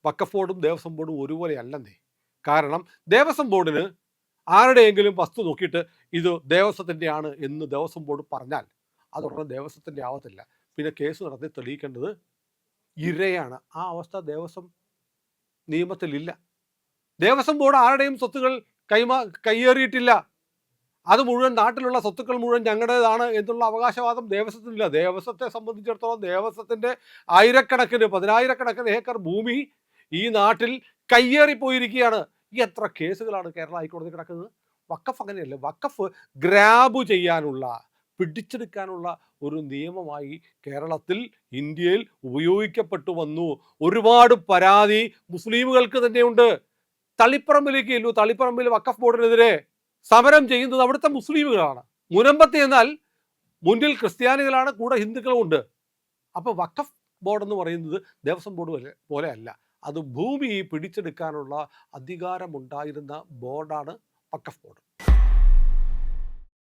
വഖഫ് ബോർഡും ദേവസ്വം ബോർഡും ഒരുപോലെ അല്ലെന്നേ. കാരണം ദേവസ്വം ബോർഡിന് ആരുടെയെങ്കിലും വസ്തു നോക്കിയിട്ട് ഇത് ദേവസ്വത്തിൻ്റെ ആണ് എന്ന് ദേവസ്വം ബോർഡ് പറഞ്ഞാൽ അതുടനെ ദേവസ്വത്തിൻ്റെ ആവത്തില്ല. പിന്നെ കേസ് നടത്തി തെളിയിക്കേണ്ടത് ഇരയാണ്. ആ അവസ്ഥ ദേവസ്വം നിയമത്തിലില്ല. ദേവസ്വം ബോർഡ് ആരുടെയും സ്വത്തുകൾ കയ്യേറിയിട്ടില്ല. അത് മുഴുവൻ നാട്ടിലുള്ള സ്വത്തുക്കൾ മുഴുവൻ ഞങ്ങളുടേതാണ് എന്നുള്ള അവകാശവാദം ദേവസ്വത്തിനില്ല. ദേവസ്വത്തെ സംബന്ധിച്ചിടത്തോളം ദേവസ്വത്തിൻ്റെ ആയിരക്കണക്കിന് 10,000-കണക്കിന് ഏക്കർ ഭൂമി ഈ നാട്ടിൽ കയ്യേറിപ്പോയിരിക്കുകയാണ്. എത്ര കേസുകളാണ് കേരള ഹൈക്കോടതി കിടക്കുന്നത്? വഖഫ് അങ്ങനെയല്ല. വഖഫ് ഗ്രാബ് ചെയ്യാനുള്ള, പിടിച്ചെടുക്കാനുള്ള ഒരു നിയമമായി കേരളത്തിൽ, ഇന്ത്യയിൽ ഉപയോഗിക്കപ്പെട്ടു വന്നു. ഒരുപാട് പരാതി മുസ്ലിമുകൾക്ക് തന്നെയുണ്ട്. തളിപ്പറമ്പിലേക്ക് ചെല്ലൂ. തളിപ്പറമ്പിൽ വഖഫ് ബോർഡിനെതിരെ സമരം ചെയ്യുന്നത് അവിടുത്തെ മുസ്ലിമുകളാണ്. മുനമ്പത്ത് എന്നാൽ മുന്നിൽ ക്രിസ്ത്യാനികളാണ്, കൂടെ ഹിന്ദുക്കളും ഉണ്ട്. അപ്പോൾ വഖഫ് ബോർഡ് എന്ന് പറയുന്നത് ദേവസ്വം ബോർഡ് പോലെ അല്ല. അത് ഭൂമി പിടിച്ചെടുക്കാനുള്ള അധികാരമുണ്ടായിരുന്ന ബോർഡാണ് വഖഫ് ബോർഡ്.